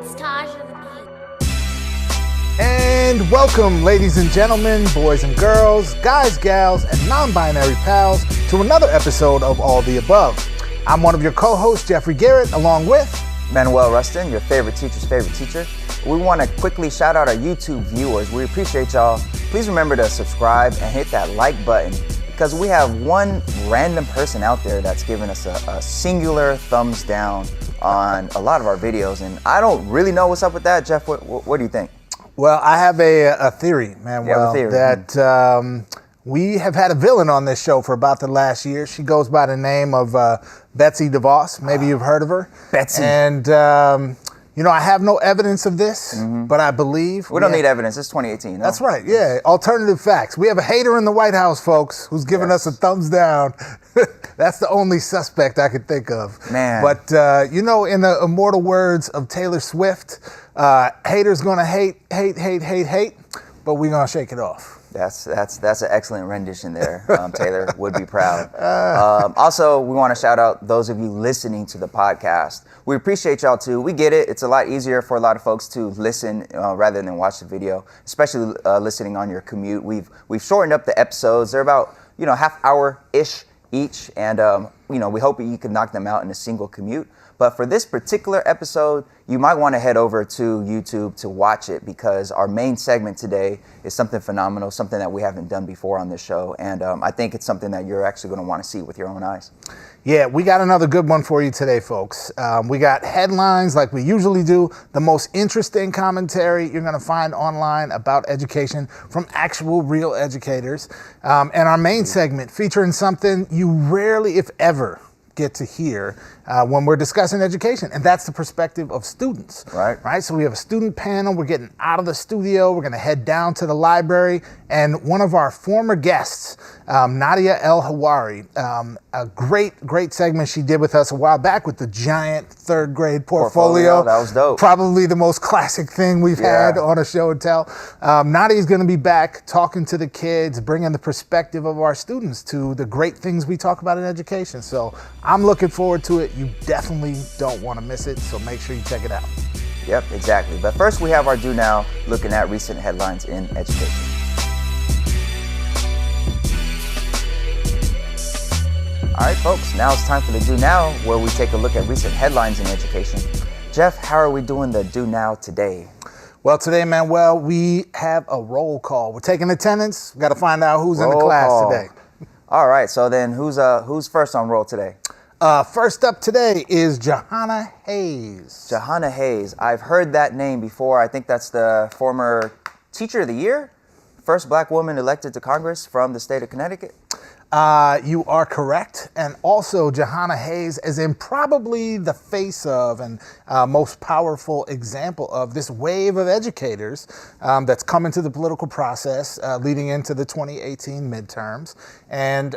It's Taj of the Beat. And welcome, ladies and gentlemen, boys and girls, guys, gals, and non-binary pals, to another episode of All the Above. I'm one of your co-hosts, Jeffrey Garrett, along with Manuel Rustin, your favorite teacher's favorite teacher. We want to quickly shout out our YouTube viewers. We appreciate y'all. Please remember to subscribe and hit that like button, because we have one random person out there that's given us a singular thumbs down on a lot of our videos, and I don't really know what's up with that. Jeff, what do you think? Well, I have a theory, Manuel, that we have had a villain on this show for about the last year. She goes by the name of Betsy DeVos. Maybe you've heard of her. Betsy. And, I have no evidence of this, but I believe. We don't need evidence. It's 2018. No? That's right, yeah. Alternative facts. We have a hater in the White House, folks, who's giving us a thumbs down. That's the only suspect I could think of. Man. But, in the immortal words of Taylor Swift, haters gonna hate, but we're gonna shake it off. That's an excellent rendition there. Taylor would be proud. Also, we want to shout out those of you listening to the podcast. We appreciate y'all too. We get it. It's a lot easier for a lot of folks to listen rather than watch the video, especially listening on your commute. We've shortened up the episodes. They're about half hour-ish each, and we hope you can knock them out in a single commute. But for this particular episode, you might want to head over to YouTube to watch it, because our main segment today is something phenomenal, something that we haven't done before on this show. And I think it's something that you're actually going to want to see with your own eyes. Yeah, we got another good one for you today, folks. We got headlines like we usually do, the most interesting commentary you're going to find online about education from actual real educators. And our main segment featuring something you rarely, if ever, get to hear when we're discussing education, and that's the perspective of students. Right. So we have a student panel. We're getting out of the studio. We're going to head down to the library, and one of our former guests, Nadia El Hawari, a great segment she did with us a while back with the giant third grade portfolio. That was dope. Probably the most classic thing we've had on a show and tell. Nadia's going to be back talking to the kids, bringing the perspective of our students to the great things we talk about in education. So I'm looking forward to it. You definitely don't want to miss it, so make sure you check it out. Yep, exactly. But first we have our Do Now, looking at recent headlines in education. All right, folks, now it's time for the Do Now, where we take a look at recent headlines in education. Jeff, how are we doing the Do Now today? Well, today, Manuel, we have a roll call. We're taking attendance. We've got to find out who's in the class today. All right, so then who's first on roll today? First up today is Johanna Hayes. Johanna Hayes. I've heard that name before. I think that's the former Teacher of the Year, first black woman elected to Congress from the state of Connecticut. You are correct. And also Johanna Hayes is in probably the face of and most powerful example of this wave of educators that's come into the political process leading into the 2018 midterms. And,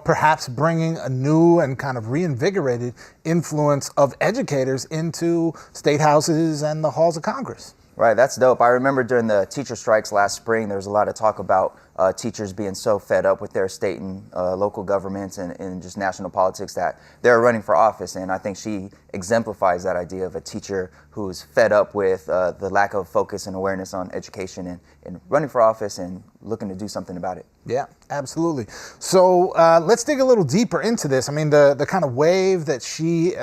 perhaps bringing a new and kind of reinvigorated influence of educators into state houses and the halls of Congress. Right, that's dope. I remember during the teacher strikes last spring, there was a lot of talk about teachers being so fed up with their state and local governments and just national politics that they're running for office. And I think she exemplifies that idea of a teacher who's fed up with the lack of focus and awareness on education and running for office and looking to do something about it. Yeah, absolutely. So let's dig a little deeper into this. I mean, the kind of wave that she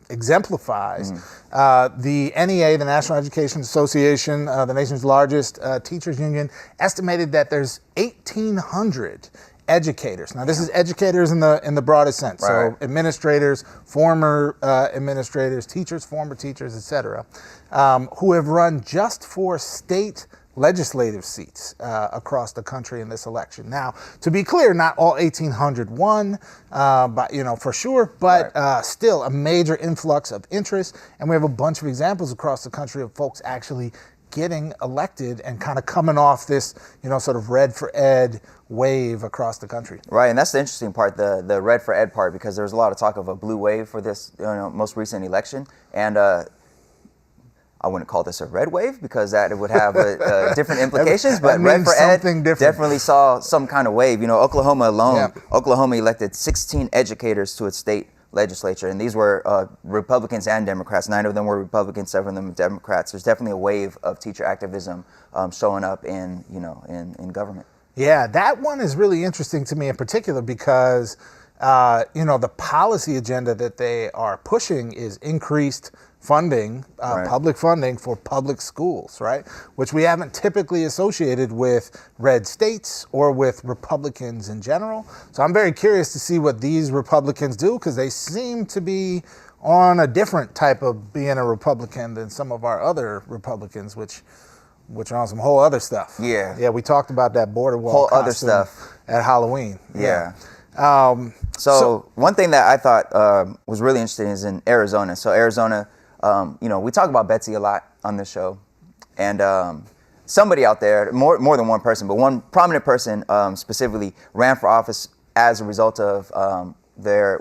exemplifies, the NEA, the National Education Association, the nation's largest teachers union, estimated that there's 1,800 educators. Now, this is educators in the broadest sense. Right. So administrators, former administrators, teachers, former teachers, et cetera, who have run just for state legislative seats across the country in this election. Now, to be clear, not all 1,800 won, for sure, but still a major influx of interest. And we have a bunch of examples across the country of folks actually getting elected and kind of coming off this, sort of Red for Ed wave across the country. Right, and that's the interesting part, the Red for Ed part, because there was a lot of talk of a blue wave for this most recent election. And I wouldn't call this a red wave because that would have different implications, but Red for Ed definitely saw some kind of wave. Oklahoma alone, Oklahoma elected 16 educators to its state legislature. And these were Republicans and Democrats. 9 of them were Republicans, 7 of them were Democrats. There's definitely a wave of teacher activism showing up in government. Yeah, that one is really interesting to me in particular because, the policy agenda that they are pushing is increased funding, public funding for public schools, right? Which we haven't typically associated with red states or with Republicans in general. So I'm very curious to see what these Republicans do because they seem to be on a different type of being a Republican than some of our other Republicans, which are on some whole other stuff. Yeah. Yeah, we talked about that border wall whole other costume stuff at Halloween. Yeah. So one thing that I thought was really interesting is in Arizona. So Arizona, we talk about Betsy a lot on this show, and somebody out there, more than one person, but one prominent person specifically ran for office as a result of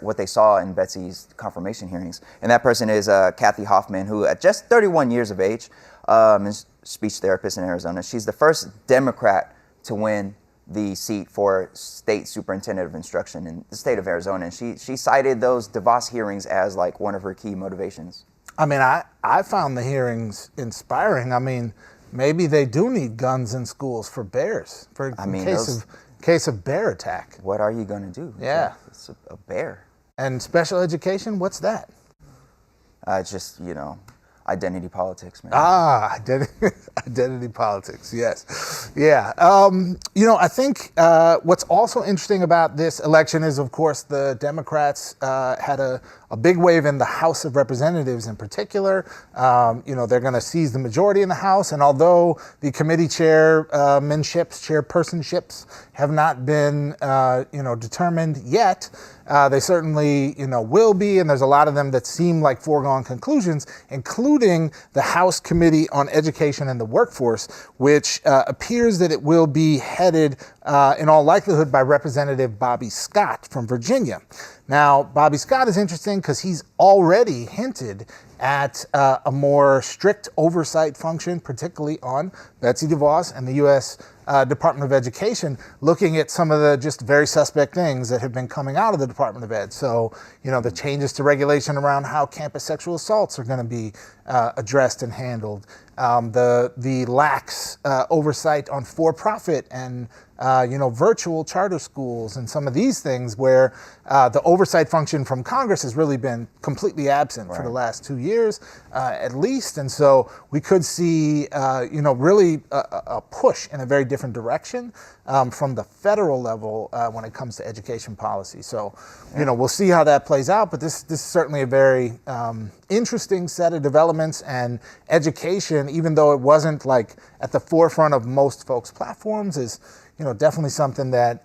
what they saw in Betsy's confirmation hearings, and that person is Kathy Hoffman, who at just 31 years of age is a speech therapist in Arizona. She's the first Democrat to win the seat for state superintendent of instruction in the state of Arizona. And she cited those DeVos hearings as like one of her key motivations. I mean, I found the hearings inspiring. I mean, maybe they do need guns in schools for bears, case of bear attack. What are you going to do? Yeah. It's a bear. And special education, what's that? Just, identity politics, man. Identity politics, yes. Yeah. I think what's also interesting about this election is, of course, the Democrats had a big wave in the House of Representatives in particular. They're going to seize the majority in the House, and although the committee chairpersonships have not been, determined yet, they certainly, will be, and there's a lot of them that seem like foregone conclusions, including the House Committee on Education and the Workforce, which appears that it will be headed, in all likelihood, by Representative Bobby Scott from Virginia. Now, Bobby Scott is interesting because he's already hinted at a more strict oversight function, particularly on Betsy DeVos and the U.S. Department of Education, looking at some of the just very suspect things that have been coming out of the Department of Ed. So, the changes to regulation around how campus sexual assaults are going to be addressed and handled, the lax oversight on for-profit and virtual charter schools and some of these things where the oversight function from Congress has really been completely absent for the last 2 years, at least. And so we could see, really a push in a very different direction from the federal level when it comes to education policy. So, we'll see how that plays out. But this is certainly a very interesting set of developments, and education, even though it wasn't like at the forefront of most folks' platforms, is definitely something that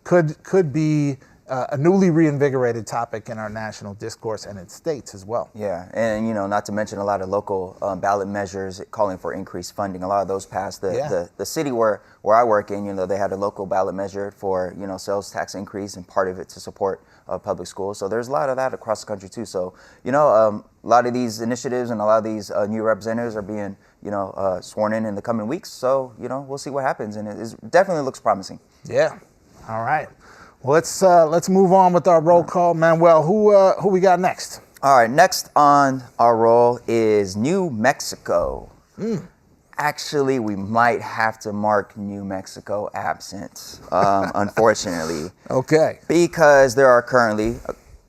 could be a newly reinvigorated topic in our national discourse and in states as well. Yeah, and not to mention a lot of local ballot measures calling for increased funding. A lot of those passed. The city where I work in, they had a local ballot measure for sales tax increase, and part of it to support public schools. So there's a lot of that across the country too. So a lot of these initiatives and a lot of these new representatives are being sworn in the coming weeks. So we'll see what happens, and it definitely looks promising. Yeah. All right. Well, let's move on with our roll call. Manuel, who we got next? All right, next on our roll is New Mexico. Actually, we might have to mark New Mexico absent, unfortunately. Okay. Because there are currently,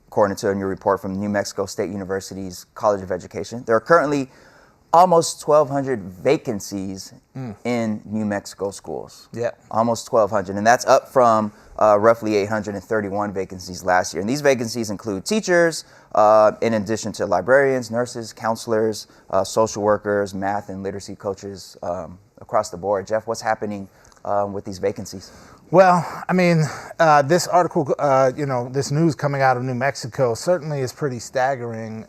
according to a new report from New Mexico State University's College of Education, there are currently almost 1,200 vacancies in New Mexico schools. Yeah. Almost 1,200. And that's up from roughly 831 vacancies last year. And these vacancies include teachers, in addition to librarians, nurses, counselors, social workers, math and literacy coaches across the board. Jeff, what's happening with these vacancies? Well, I mean, this article, this news coming out of New Mexico certainly is pretty staggering.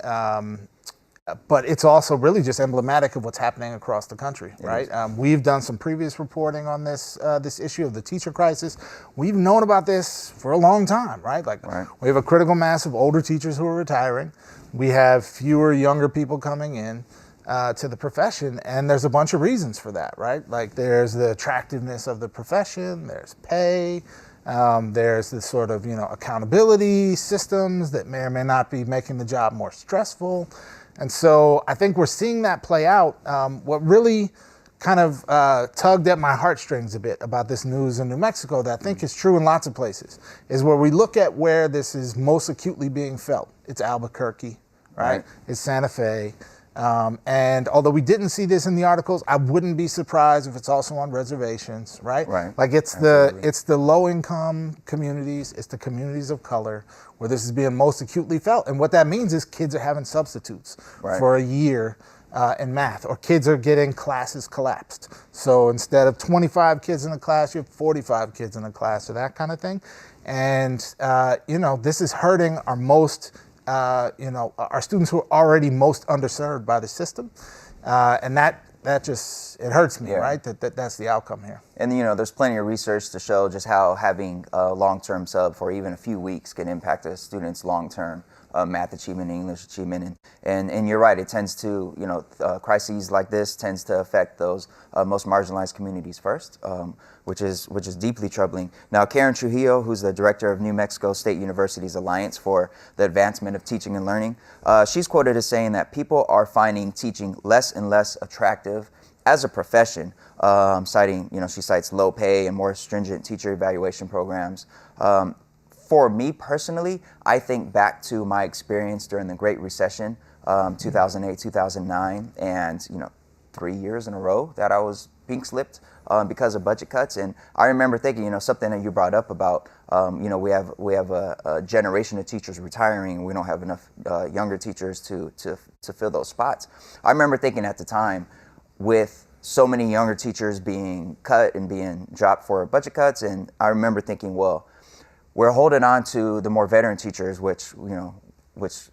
But it's also really just emblematic of what's happening across the country, right? We've done some previous reporting on this issue of the teacher crisis. We've known about this for a long time, right? We have a critical mass of older teachers who are retiring. We have fewer younger people coming in to the profession, and there's a bunch of reasons for that, right? Like there's the attractiveness of the profession, there's pay, There's this sort of, accountability systems that may or may not be making the job more stressful. And so I think we're seeing that play out. What really kind of tugged at my heartstrings a bit about this news in New Mexico that I think is true in lots of places is where we look at where this is most acutely being felt. It's Albuquerque, right? It's Santa Fe. And although we didn't see this in the articles, I wouldn't be surprised if it's also on reservations, right? Like it's the low-income communities, it's the communities of color where this is being most acutely felt. And what that means is kids are having substitutes for a year in math, or kids are getting classes collapsed. So instead of 25 kids in a class, you have 45 kids in a class, or that kind of thing. And this is hurting our most. Our students who are already most underserved by the system. And that just, it hurts me, right? That's the outcome here. And, there's plenty of research to show just how having a long-term sub for even a few weeks can impact a student's long-term math achievement, English achievement. And you're right, it tends to, crises like this tends to affect those most marginalized communities first, which is deeply troubling. Now, Karen Trujillo, who's the director of New Mexico State University's Alliance for the Advancement of Teaching and Learning, she's quoted as saying that people are finding teaching less and less attractive as a profession, citing, she cites low pay and more stringent teacher evaluation programs. For me personally, I think back to my experience during the Great Recession, 2008, 2009, and 3 years in a row that I was pink slipped because of budget cuts. And I remember thinking, something that you brought up about, we have a generation of teachers retiring, and we don't have enough younger teachers to fill those spots. I remember thinking at the time, with so many younger teachers being cut and being dropped for budget cuts, and I remember thinking, well, we're holding on to the more veteran teachers, which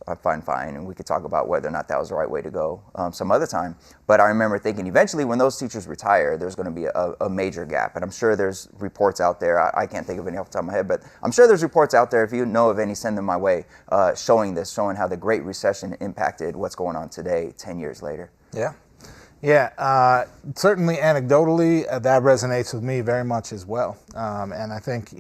I find fine, and we could talk about whether or not that was the right way to go some other time. But I remember thinking eventually when those teachers retire, there's going to be a major gap. And I'm sure there's reports out there, I can't think of any off the top of my head, but I'm sure there's reports out there, if you know of any, send them my way, showing how the Great Recession impacted what's going on today, 10 years later. Yeah, certainly anecdotally, that resonates with me very much as well. And I think,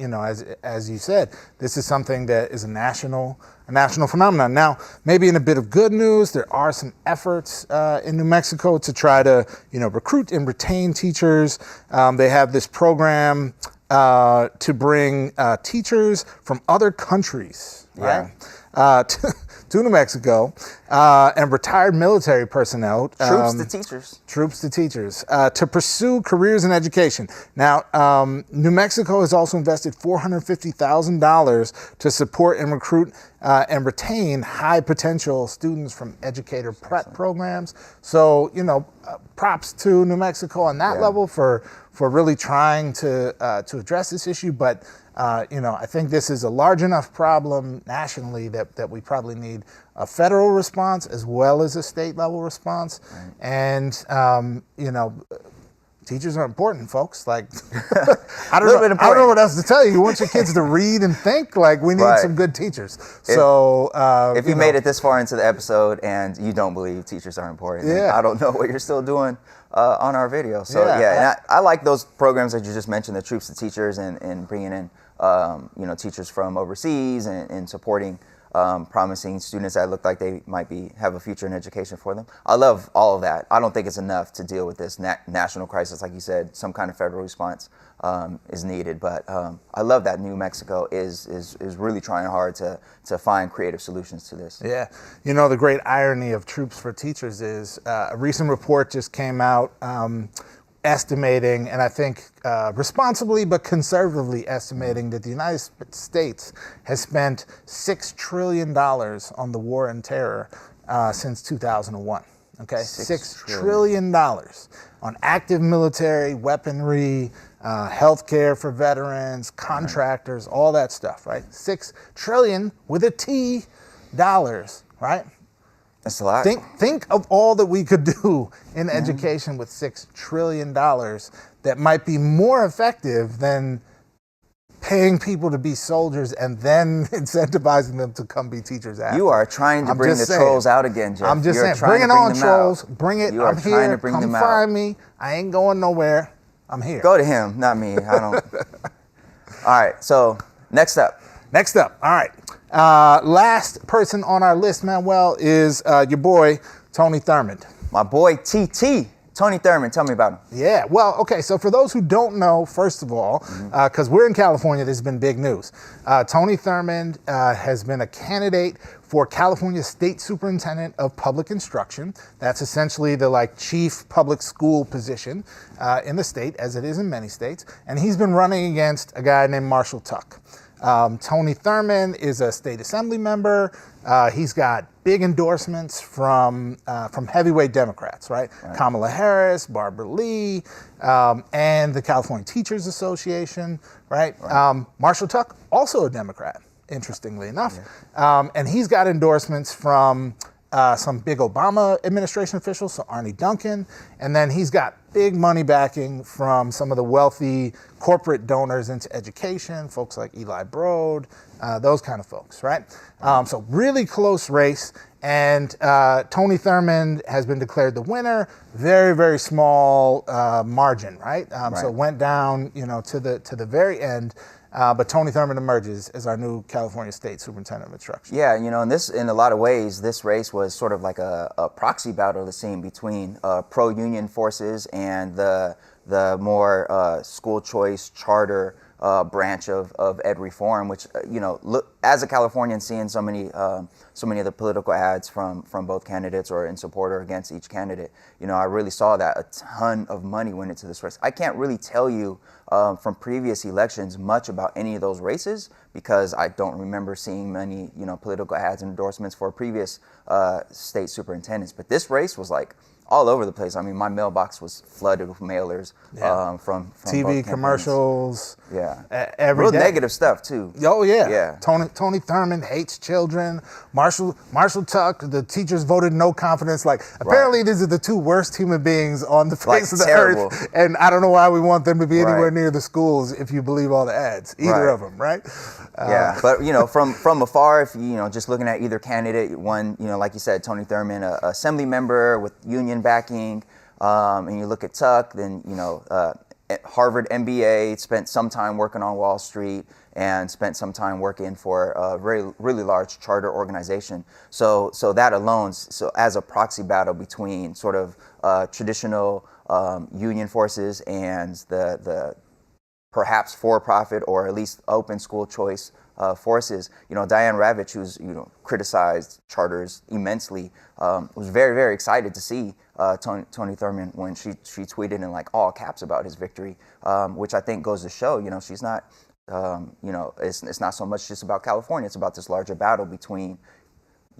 as you said, this is something that is a national phenomenon. Now, maybe in a bit of good news, there are some efforts in New Mexico to try to, recruit and retain teachers. They have this program to bring teachers from other countries, right? To New Mexico, and retired military personnel. Troops to teachers, to pursue careers in education. Now, New Mexico has also invested $450,000 to support and recruit and retain high potential students from educator prep programs. So, props to New Mexico on that level for really trying to address this issue. But I think this is a large enough problem nationally that we probably need a federal response as well as a state level response. And, teachers are important, folks. Like, I don't know what else to tell you. You want your kids to read and think? Like, we need some good teachers. So, if you made it this far into the episode and you don't believe teachers are important, then I don't know what you're still doing on our video. So, and I like those programs that you just mentioned, the Troops to Teachers, and bringing in teachers from overseas and supporting promising students that look like they might have a future in education for them. I love all of that. I don't think it's enough to deal with this national crisis. Like you said, some kind of federal response is needed. But I love that New Mexico is really trying hard to find creative solutions to this. Yeah. The great irony of Troops for Teachers is a recent report just came out estimating, and I think responsibly but conservatively estimating, that the United States has spent $6 trillion on the war on terror since 2001. Okay, $6 trillion on active military, weaponry, healthcare for veterans, contractors, all that stuff, right? $6 trillion with a T dollars, right? That's a lot. Think of all that we could do in education with $6 trillion that might be more effective than paying people to be soldiers and then incentivizing them to come be teachers after. You are trying to bring the trolls out again, Jeff. I'm just saying, bring it on, trolls. Bring it. I'm here. Come find me. I ain't going nowhere. I'm here. Go to him, not me. I don't. All right, so next up. Next up, all right. Last person on our list, Manuel, is your boy, Tony Thurmond. My boy TT, Tony Thurmond. Tell me about him. Yeah, well, okay, so for those who don't know, first of all, because we're in California, this has been big news. Tony Thurmond has been a candidate for California State Superintendent of Public Instruction. That's essentially the chief public school position in the state, as it is in many states. And he's been running against a guy named Marshall Tuck. Tony Thurmond is a state assembly member. He's got big endorsements from heavyweight Democrats, right? Kamala Harris, Barbara Lee, and the California Teachers Association, right? Marshall Tuck, also a Democrat, interestingly enough. And he's got endorsements from some big Obama administration officials, so Arne Duncan, and then he's got big money backing from some of the wealthy corporate donors into education, folks like Eli Broad, those kind of folks, right? So really close race, and Tony Thurmond has been declared the winner. Very, very small margin, right? So it went down, to the very end. But Tony Thurmond emerges as our new California State Superintendent of Instruction. Yeah, in a lot of ways, this race was sort of like a proxy battle, it seemed, between pro-union forces and the more school choice charter branch of ed reform, which look, as a Californian, seeing so many of the political ads from both candidates or in support or against each candidate, I really saw that a ton of money went into this race. I can't really tell you from previous elections much about any of those races because I don't remember seeing many political ads and endorsements for previous state superintendents. But this race was all over the place. I mean, my mailbox was flooded with mailers from TV commercials. Yeah, every real day. Negative stuff too. Oh yeah. Yeah. Tony Thurmond hates children. Marshall Tuck, the teachers voted no confidence. Apparently these are the two worst human beings on the face of the earth, and I don't know why we want them to be anywhere near the schools if you believe all the ads. Either of them, right? Yeah, but from afar, if just looking at either candidate, one like you said, Tony Thurmond, a assembly member with union backing, and you look at Tuck, then Harvard MBA, spent some time working on Wall Street, and spent some time working for a really large charter organization. So that alone, as a proxy battle between sort of traditional union forces and the perhaps for-profit or at least open school choice forces. Diane Ravitch, who's criticized charters immensely, was very, very excited to see Tony Thurmond when she tweeted in all caps about his victory, which I think goes to show she's not it's not so much just about California. It's about this larger battle between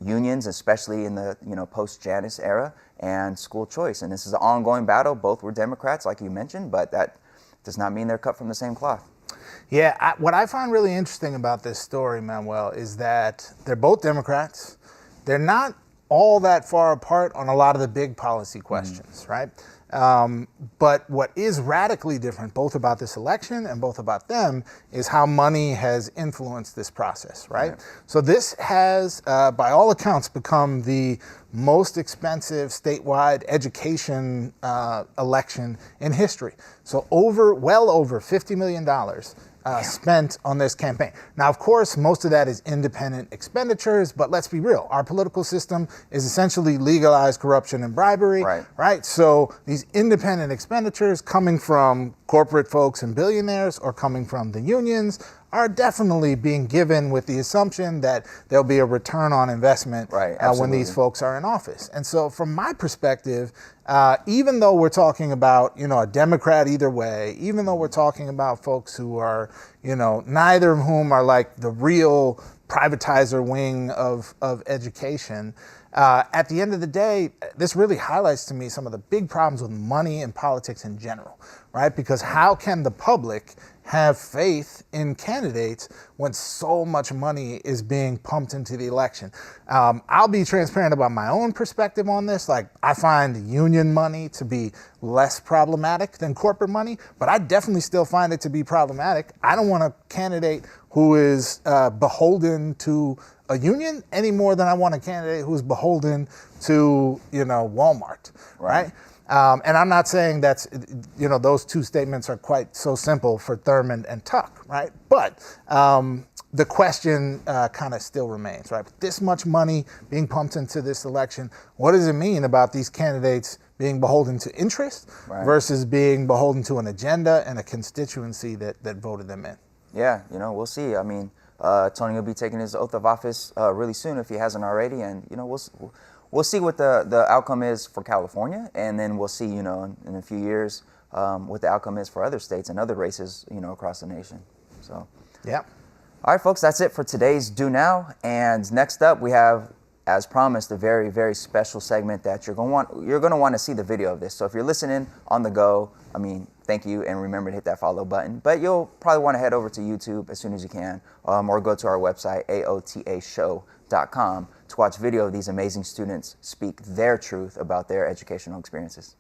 unions, especially in the post-Janus era, and school choice. And this is an ongoing battle. Both were Democrats, like you mentioned, but that does not mean they're cut from the same cloth. Yeah, what I find really interesting about this story, Manuel, is that they're both Democrats. They're not all that far apart on a lot of the big policy questions, right? But what is radically different, both about this election and both about them, is how money has influenced this process, right? So this has, by all accounts, become the most expensive statewide education election in history. So well over $50 million spent on this campaign. Now, of course, most of that is independent expenditures, but let's be real. Our political system is essentially legalized corruption and bribery, right? So these independent expenditures coming from corporate folks and billionaires or coming from the unions are definitely being given with the assumption that there'll be a return on investment when these folks are in office. And so from my perspective, even though we're talking about, a Democrat either way, even though we're talking about folks who are, neither of whom are the real privatizer wing of education, at the end of the day, this really highlights to me some of the big problems with money and politics in general, right? Because how can the public have faith in candidates when so much money is being pumped into the election? I'll be transparent about my own perspective on this. I find union money to be less problematic than corporate money, but I definitely still find it to be problematic. I don't want a candidate who is beholden to a union any more than I want a candidate who's beholden to, Walmart, right? And I'm not saying that's, those two statements are quite so simple for Thurmond and Tuck, right? But the question kind of still remains, right? With this much money being pumped into this election, what does it mean about these candidates being beholden to interest versus being beholden to an agenda and a constituency that voted them in? Yeah, we'll see. I mean, Tony will be taking his oath of office really soon if he hasn't already, and we'll see what the outcome is for California, and then we'll see in a few years what the outcome is for other states and other races across the nation. So yeah. All right, folks, that's it for today's Do Now, and next up we have, as promised, a very, very special segment that you're going to want to see the video of this. So if you're listening on the go, thank you, and remember to hit that follow button. But you'll probably want to head over to YouTube as soon as you can, or go to our website, aotashow.com, to watch video of these amazing students speak their truth about their educational experiences.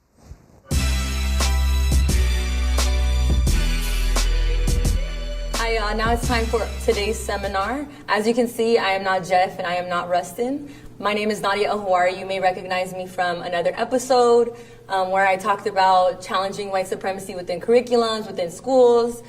Hi, now it's time for today's seminar. As you can see, I am not Jeff and I am not Rustin. My name is Nadia Ahuari. You may recognize me from another episode where I talked about challenging white supremacy within curriculums, within schools.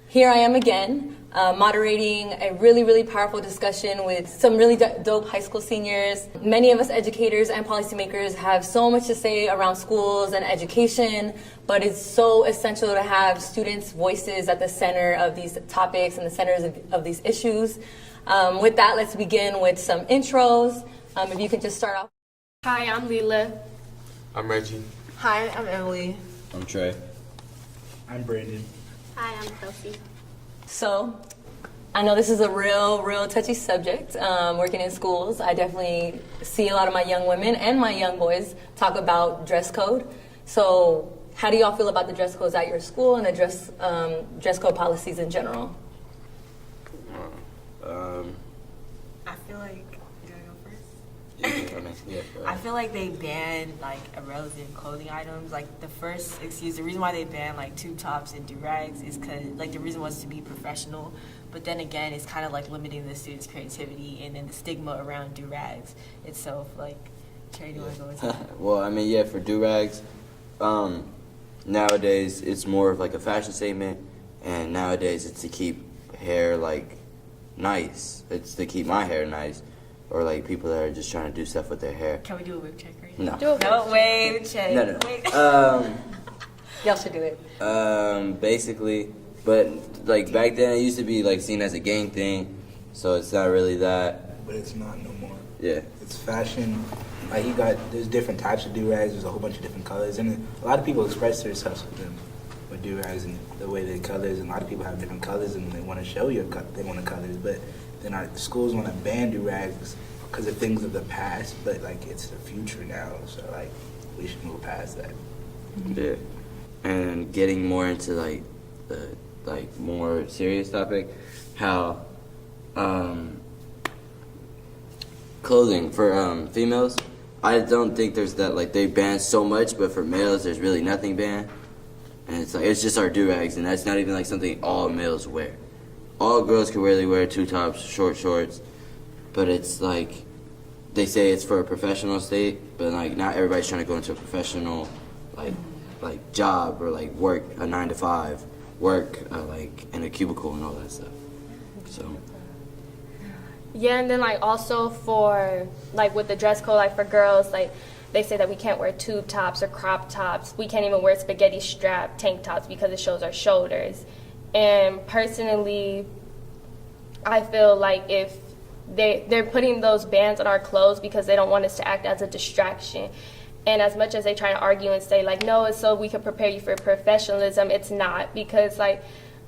Here I am again, moderating a really, really powerful discussion with some really dope high school seniors. Many of us educators and policymakers have so much to say around schools and education, but it's so essential to have students' voices at the center of these topics and the centers of these issues. With that, let's begin with some intros. If you can just start off. Hi, I'm Leela. I'm Reggie. Hi, I'm Emily. I'm Trey. I'm Brandon. Hi, I'm Kelsey. So, I know this is a real touchy subject. Working in schools, I definitely see a lot of my young women and my young boys talk about dress code. So, how do y'all feel about the dress codes at your school and the dress code policies in general? I feel like, do I go first? I feel like they banned like irrelevant clothing items. Like the reason why they banned like tube tops and do-rags is because like the reason was to be professional, but then again it's kind of like limiting the students' creativity and then the stigma around do-rags itself. Like, Terry, do you want to go into that? Well, for do-rags, nowadays it's more of like a fashion statement, and nowadays it's to keep hair like nice. It's to keep my hair nice. Or like people that are just trying to do stuff with their hair. Can we do a wave check right now? No, wave check. No. Y'all should do it. Basically, but like back then it used to be like seen as a gang thing, so it's not really that. But it's not no more. Yeah. It's fashion. Like there's different types of do-rags. There's a whole bunch of different colors, and a lot of people express themselves with them, with do-rags and the way they colors. And a lot of people have different colors, and they want to show you they want the colors, but then our schools want to ban do-rags because of things of the past, but like it's the future now, so like we should move past that. Yeah, and getting more into like the more serious topic, how clothing for females, I don't think there's that like they ban so much, but for males there's really nothing banned, and it's just our do-rags, and that's not even like something all males wear. All girls can really wear tube tops, short shorts, but it's like they say it's for a professional state, but like not everybody's trying to go into a professional like job or like work a 9 to 5, work like in a cubicle and all that stuff. So Yeah, and then like also for like with the dress code, like for girls, like they say that we can't wear tube tops or crop tops. We can't even wear spaghetti strap tank tops because it shows our shoulders. And personally, I feel like if they're putting those bans on our clothes because they don't want us to act as a distraction. And as much as they try to argue and say like, no, it's so we can prepare you for professionalism, it's not, because like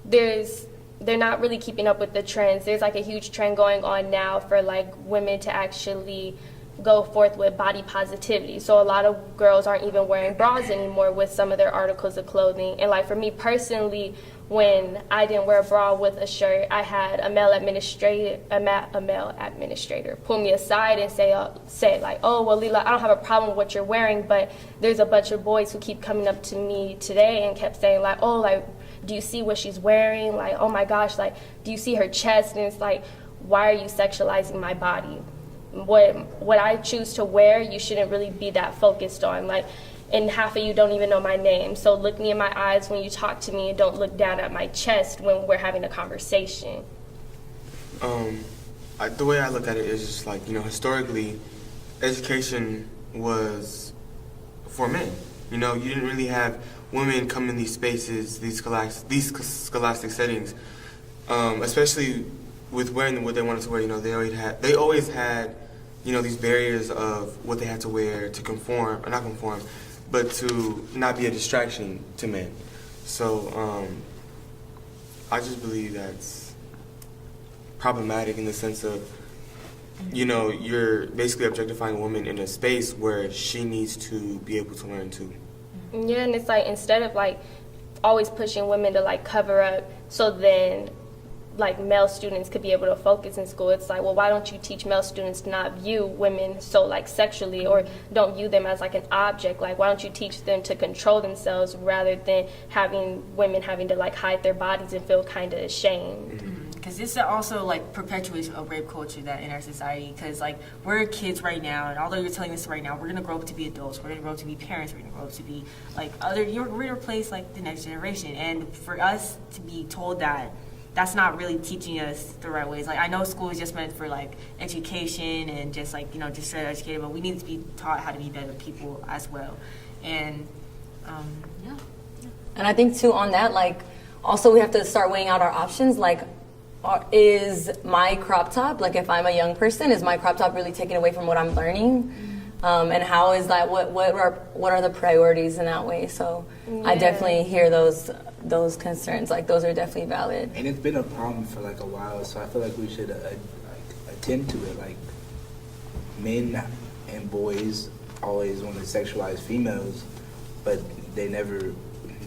they're not really keeping up with the trends. There's like a huge trend going on now for like women to actually go forth with body positivity. So a lot of girls aren't even wearing bras anymore with some of their articles of clothing. And like for me personally, when I didn't wear a bra with a shirt, I had a male administrator pull me aside and say like, oh, well, Leela, I don't have a problem with what you're wearing, but there's a bunch of boys who keep coming up to me today and kept saying like, oh, like, do you see what she's wearing? Like, oh my gosh, like, do you see her chest? And it's like, why are you sexualizing my body? What I choose to wear, you shouldn't really be that focused on. Like, and half of you don't even know my name. So look me in my eyes when you talk to me and don't look down at my chest when we're having a conversation. The way I look at it is just like, historically, education was for men. You didn't really have women come in these spaces, these scholastic settings, especially with wearing what they wanted to wear. They always had, these barriers of what they had to wear to conform, or not conform, but to not be a distraction to men. So I just believe that's problematic in the sense of, you're basically objectifying a woman in a space where she needs to be able to learn too. Yeah, and it's like, instead of like always pushing women to like cover up so then like male students could be able to focus in school, it's like, well, why don't you teach male students to not view women so like sexually, or don't view them as like an object? Like, why don't you teach them to control themselves rather than having women having to like hide their bodies and feel kind of ashamed? Because this also like perpetuates a rape culture that in our society. Because like we're kids right now, and although you're telling us right now, we're gonna grow up to be adults. We're gonna grow up to be parents. We're gonna grow up to be like we're gonna replace like the next generation. And for us to be told that, that's not really teaching us the right ways. Like, I know school is just meant for like education and just like just straight educated, but we need to be taught how to be better people as well. And yeah. And I think too on that, like, also we have to start weighing out our options. Like, is my crop top, like if I'm a young person, is my crop top really taking away from what I'm learning? And how is that, what are the priorities in that way? So I definitely hear those concerns, like those are definitely valid. And it's been a problem for like a while, so I feel like we should attend to it. Like, men and boys always want to sexualize females, but they never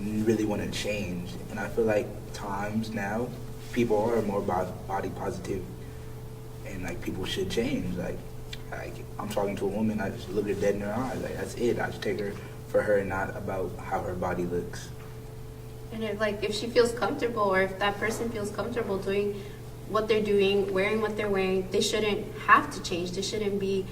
really want to change. And I feel like times now, people are more body positive, and like people should change. Like I'm talking to a woman, I just look her dead in her eyes. Like, that's it. I just take her for her, not about how her body looks. And if she feels comfortable, or if that person feels comfortable doing what they're doing, wearing what they're wearing, they shouldn't have to change. They shouldn't be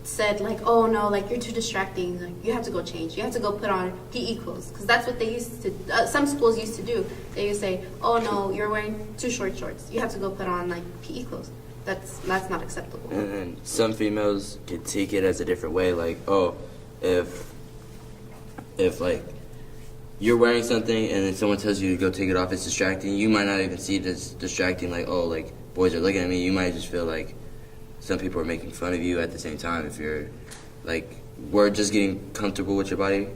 said like, oh no, like you're too distracting, like you have to go change, you have to go put on PE clothes, because that's what they used to, some schools used to do. They used to say, oh no, you're wearing too short shorts, you have to go put on like PE clothes. That's not acceptable. And some females can take it as a different way, like, oh, if like you're wearing something and then someone tells you to go take it off, it's distracting, you might not even see it as distracting, like, oh, like boys are looking at me. You might just feel like some people are making fun of you at the same time if you're like, we're just getting comfortable with your body.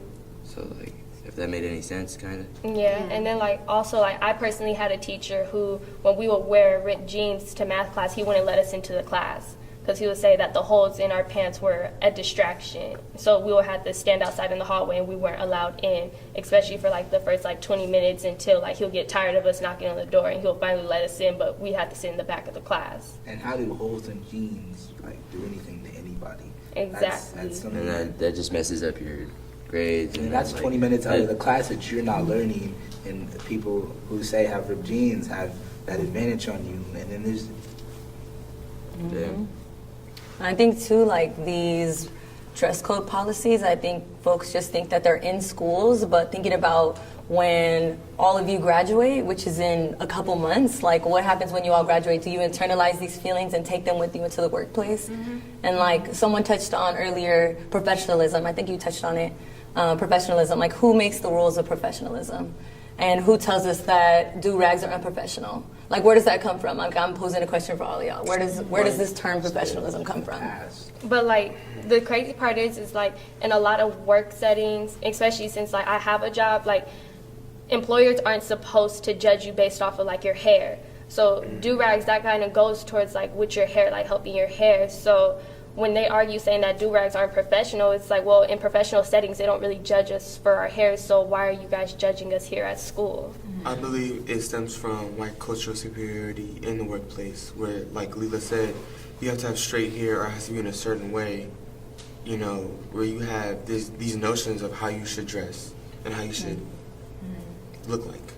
So like, if that made any sense, kind of. Yeah, and then like also like I personally had a teacher who, when we would wear ripped jeans to math class, he wouldn't let us into the class because he would say that the holes in our pants were a distraction. So we would have to stand outside in the hallway and we weren't allowed in, especially for like the first like 20 minutes until like he'll get tired of us knocking on the door and he'll finally let us in, but we had to sit in the back of the class. And how do holes in jeans like do anything to anybody? Exactly. That's something And that just messes up your grades. And that's 20 minutes out of the class that you're not learning, and the people who say have ripped jeans have that advantage on you. And then there's I think too, like these dress code policies, I think folks just think that they're in schools, but thinking about when all of you graduate, which is in a couple months, like what happens when you all graduate? Do you internalize these feelings and take them with you into the workplace? And like someone touched on earlier, professionalism, I think you touched on it, professionalism, like who makes the rules of professionalism? And who tells us that do-rags are unprofessional? Like, where does that come from? Like, I'm posing a question for all of y'all. Where does this term professionalism come from? But like the crazy part is like in a lot of work settings, especially since like I have a job, like employers aren't supposed to judge you based off of like your hair. So do-rags, that kind of goes towards like with your hair, like helping your hair. So when they argue saying that do-rags aren't professional, it's like, well, in professional settings, they don't really judge us for our hair, so why are you guys judging us here at school? I believe it stems from white cultural superiority in the workplace, where, like Leela said, you have to have straight hair or it has to be in a certain way, you know, where you have these notions of how you should dress and how you should look like.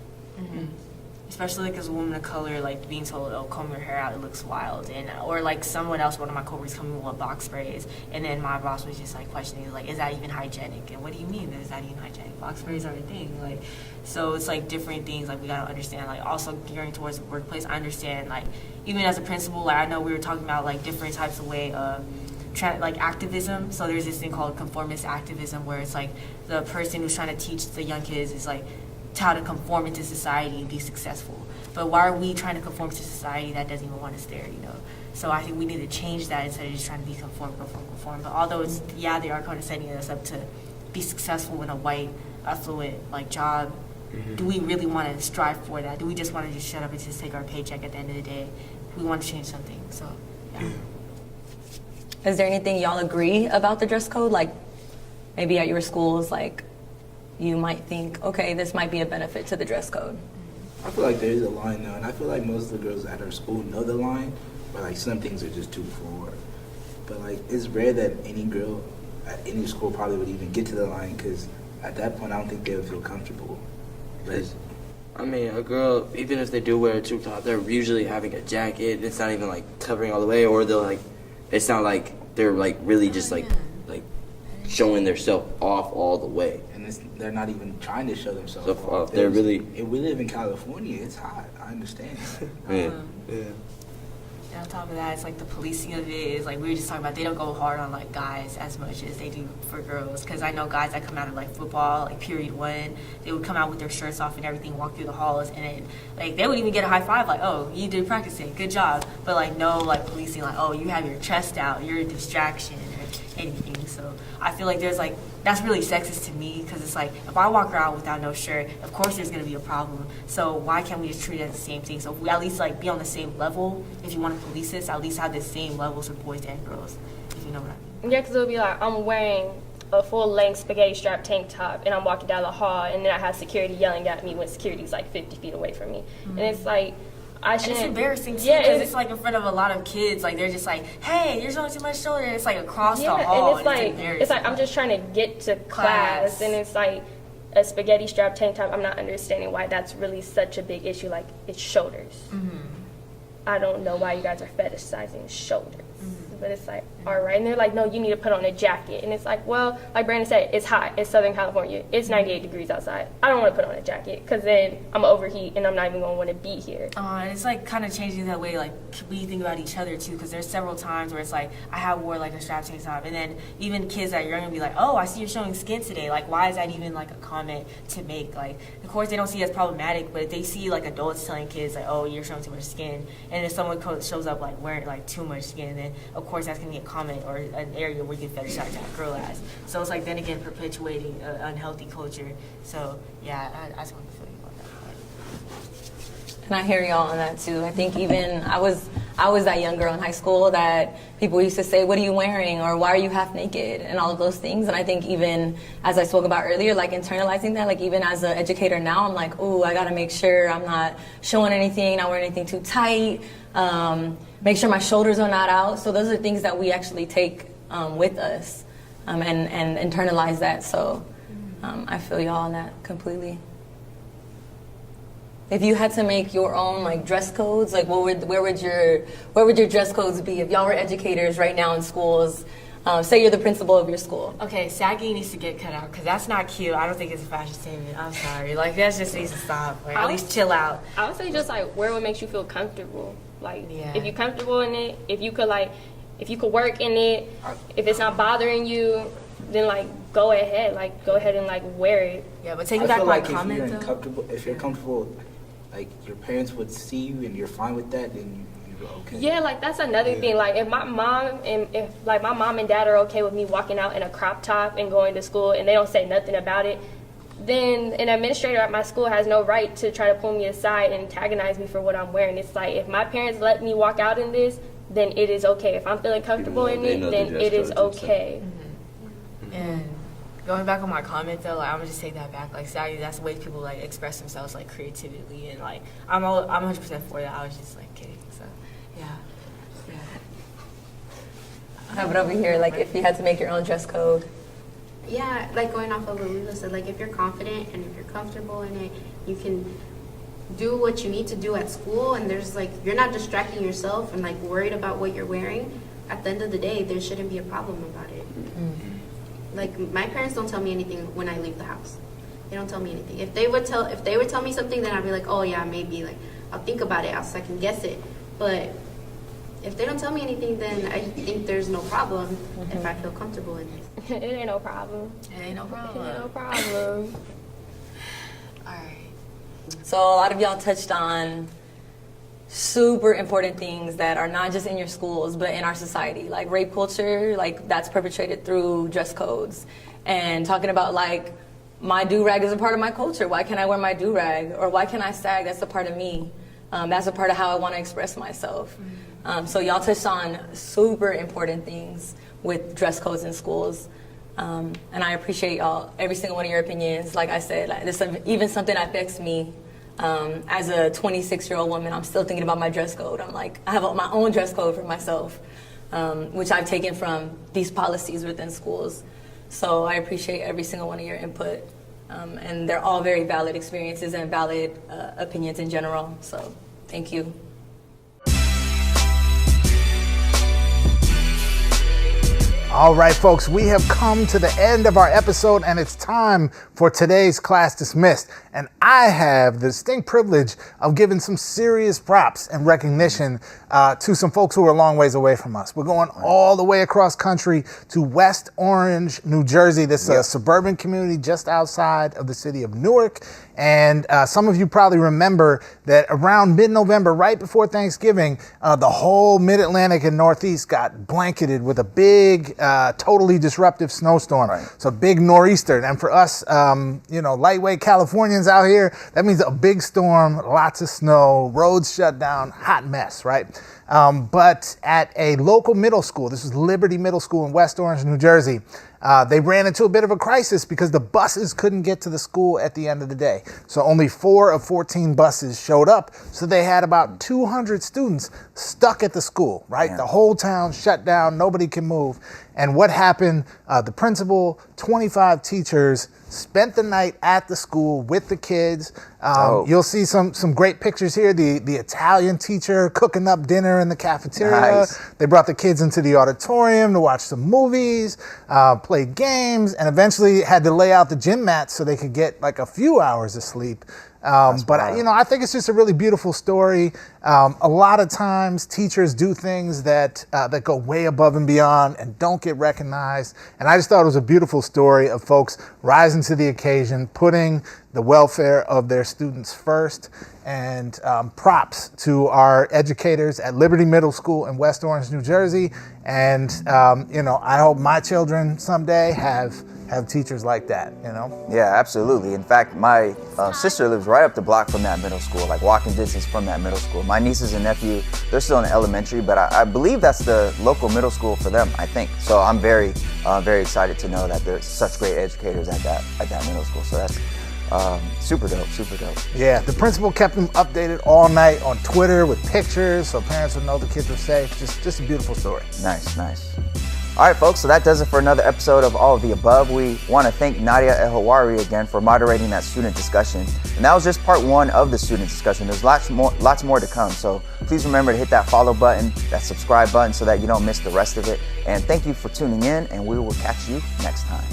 especially like as a woman of color, like being told, "Oh, comb your hair out, it looks wild," and or like someone else, one of my coworkers, coming with box sprays, and then my boss was just like questioning, like, "Is that even hygienic?" And what do you mean, is that even hygienic? Box sprays are a thing, like, so it's like different things. Like we gotta understand. Like also gearing towards the workplace, I understand. Like even as a principal, like I know we were talking about like different types of way of like activism. So there's this thing called conformist activism, where it's like the person who's trying to teach the young kids is like how to conform into society and be successful. But why are we trying to conform to society that doesn't even want us there, you know? So I think we need to change that instead of just trying to be conform. But although it's, yeah, they are kind of setting us up to be successful in a white, affluent, like job, do we really want to strive for that? Do we just want to just shut up and just take our paycheck at the end of the day? We want to change something, so, yeah. Is there anything y'all agree about the dress code? Like maybe at your schools, like you might think, okay, this might be a benefit to the dress code. I feel like there is a line though, and I feel like most of the girls at our school know the line, but like some things are just too forward. But like it's rare that any girl at any school probably would even get to the line, because at that point I don't think they would feel comfortable. But I mean, a girl, even if they do wear a tube top, they're usually having a jacket. It's not even like covering all the way, or they'll like, it's not like they're like really just like showing themselves off all the way. and they're not even trying to show themselves So, off. they're really. If we live in California, it's hot. I understand. Yeah. And on top of that, it's like the policing of it is like we were just talking about. They don't go hard on like guys as much as they do for girls. Because I know guys that come out of like football, like period one, they would come out with their shirts off and everything, walk through the halls, and then like they would even get a high five, like, "Oh, you did practicing, good job." But like no like policing, like, "Oh, you have your chest out, you're a distraction," or anything. So I feel like there's like that's really sexist to me, because it's like if I walk around without no shirt, of course there's gonna be a problem. So why can't we just treat it as the same thing? So if we at least like be on the same level, if you want to police this, at least have the same levels for boys and girls, if you know what I mean. Yeah, because it'll be like I'm wearing a full-length spaghetti strap tank top and I'm walking down the hall, and then I have security yelling at me when security's like 50 feet away from me. And it's like, I shouldn't. And it's embarrassing too, Yeah, because it's like in front of a lot of kids. Like they're just like, "Hey, you're showing too much shoulder." And it's like across the hall. And it's like I'm just trying to get to class, and it's like a spaghetti strap tank top. I'm not understanding why that's really such a big issue. Like it's shoulders. I don't know why you guys are fetishizing shoulders. But it's like, all right. And they're like, "No, you need to put on a jacket." And it's like, well, like Brandon said, it's hot. It's Southern California. It's 98 degrees outside. I don't want to put on a jacket, because then I'm overheat and I'm not even going to want to be here. And it's like kind of changing that way, like we think about each other too, because there's several times where it's like I have wore like a strap tank top, and then even kids that are younger be like, "Oh, I see you're showing skin today." Like, why is that even like a comment to make? Like, of course they don't see it as problematic, but they see like adults telling kids like, "Oh, you're showing too much skin," and if someone shows up like wearing like too much skin, then of course that's gonna be a comment or an area where you can fetishize that girl ass. So it's like then again perpetuating an unhealthy culture. So yeah, I just want to feel you about that. And I hear y'all on that too. I think even I was that young girl in high school that people used to say, "What are you wearing?" or "Why are you half naked?" and all of those things. And I think even as I spoke about earlier, like internalizing that, like even as an educator now, I'm like, "Oh, I gotta make sure I'm not showing anything, not wearing anything too tight. Make sure my shoulders are not out." So those are things that we actually take with us and internalize that. So I feel y'all on that completely. If you had to make your own like dress codes, like where would your dress codes be if y'all were educators right now in schools? Say you're the principal of your school. Okay, sagging needs to get cut out, because that's not cute. I don't think it's a fashion statement. I'm sorry. Like, that just needs to stop. Or at least chill out. I would say just like wear what makes you feel comfortable. Like Yeah. if you're comfortable in it, if you could work in it, if it's not bothering you, then like go ahead and like wear it. Yeah, but I taking back feel my like comment, if you're comfortable, like your parents would see you and you're fine with that, then you're okay. Yeah, like that's another thing. Like if my mom and dad are okay with me walking out in a crop top and going to school and they don't say nothing about it, then an administrator at my school has no right to try to pull me aside and antagonize me for what I'm wearing. It's like if my parents let me walk out in this, then it is okay. If I'm feeling comfortable in it, then it is okay. And going back on my comment though, like I'm gonna just take that back. Like sadly, that's the way people like express themselves, like creatively, and like I'm 100% for that. I was just like kidding. So yeah. How about over here, like if you had to make your own dress code? Yeah, like going off of what Lila said, like if you're confident and if you're comfortable in it, you can do what you need to do at school, and there's like, you're not distracting yourself and like worried about what you're wearing, at the end of the day, there shouldn't be a problem about it. Like, my parents don't tell me anything when I leave the house. They don't tell me anything. If they would tell me something, then I'd be like, oh yeah, maybe, like, I'll think about it, I'll second guess it. But if they don't tell me anything, then I think there's no problem if I feel comfortable in it. It ain't no problem. It ain't no problem. It ain't no problem. All right. So a lot of y'all touched on super important things that are not just in your schools, but in our society, like rape culture, like that's perpetrated through dress codes, and talking about like, my do-rag is a part of my culture. Why can't I wear my do-rag? Or why can't I sag? That's a part of me. That's a part of how I want to express myself. So y'all touched on super important things with dress codes in schools. And I appreciate y'all, every single one of your opinions. Like I said, like, this even something that affects me. As a 26-year-old woman, I'm still thinking about my dress code. I'm like, I have my own dress code for myself, which I've taken from these policies within schools. So I appreciate every single one of your input. And they're all very valid experiences and valid opinions in general. So thank you. All right, folks, we have come to the end of our episode, and it's time for today's Class Dismissed. And I have the distinct privilege of giving some serious props and recognition to some folks who are a long ways away from us. We're going all the way across country to West Orange, New Jersey. This is a suburban community just outside of the city of Newark. And some of you probably remember that around mid-November, right before Thanksgiving, the whole Mid-Atlantic and Northeast got blanketed with a big, totally disruptive snowstorm. Right. So big nor'easter. And for us, lightweight Californians out here, that means a big storm, lots of snow, roads shut down, hot mess, right? But at a local middle school, this was Liberty Middle School in West Orange, New Jersey, they ran into a bit of a crisis because the buses couldn't get to the school at the end of the day. So only 4 of 14 buses showed up. So they had about 200 students stuck at the school, right? Yeah. The whole town shut down, nobody can move. And what happened? The principal, 25 teachers spent the night at the school with the kids. You'll see some great pictures here. The Italian teacher cooking up dinner in the cafeteria. Nice. They brought the kids into the auditorium to watch some movies, play games, and eventually had to lay out the gym mats so they could get like a few hours of sleep. But wild. I think it's just a really beautiful story. A lot of times teachers do things that go way above and beyond and don't get recognized. And I just thought it was a beautiful story of folks rising to the occasion, putting the welfare of their students first. And props to our educators at Liberty Middle School in West Orange, New Jersey. And, I hope my children someday have teachers like that, Yeah, absolutely. In fact, my sister lives right up the block from that middle school, like walking distance from that middle school. My nieces and nephew, they're still in elementary, but I believe that's the local middle school for them, I think. So I'm very, very excited to know that there's such great educators at that middle school. So that's super dope, super dope. Yeah, the principal kept them updated all night on Twitter with pictures so parents would know the kids were safe. Just a beautiful story. Nice, nice. All right, folks, so that does it for another episode of All of the Above. We want to thank Nadia El-Hawari again for moderating that student discussion. And that was just part 1 of the student discussion. There's lots more to come. So please remember to hit that follow button, that subscribe button so that you don't miss the rest of it. And thank you for tuning in, and we will catch you next time.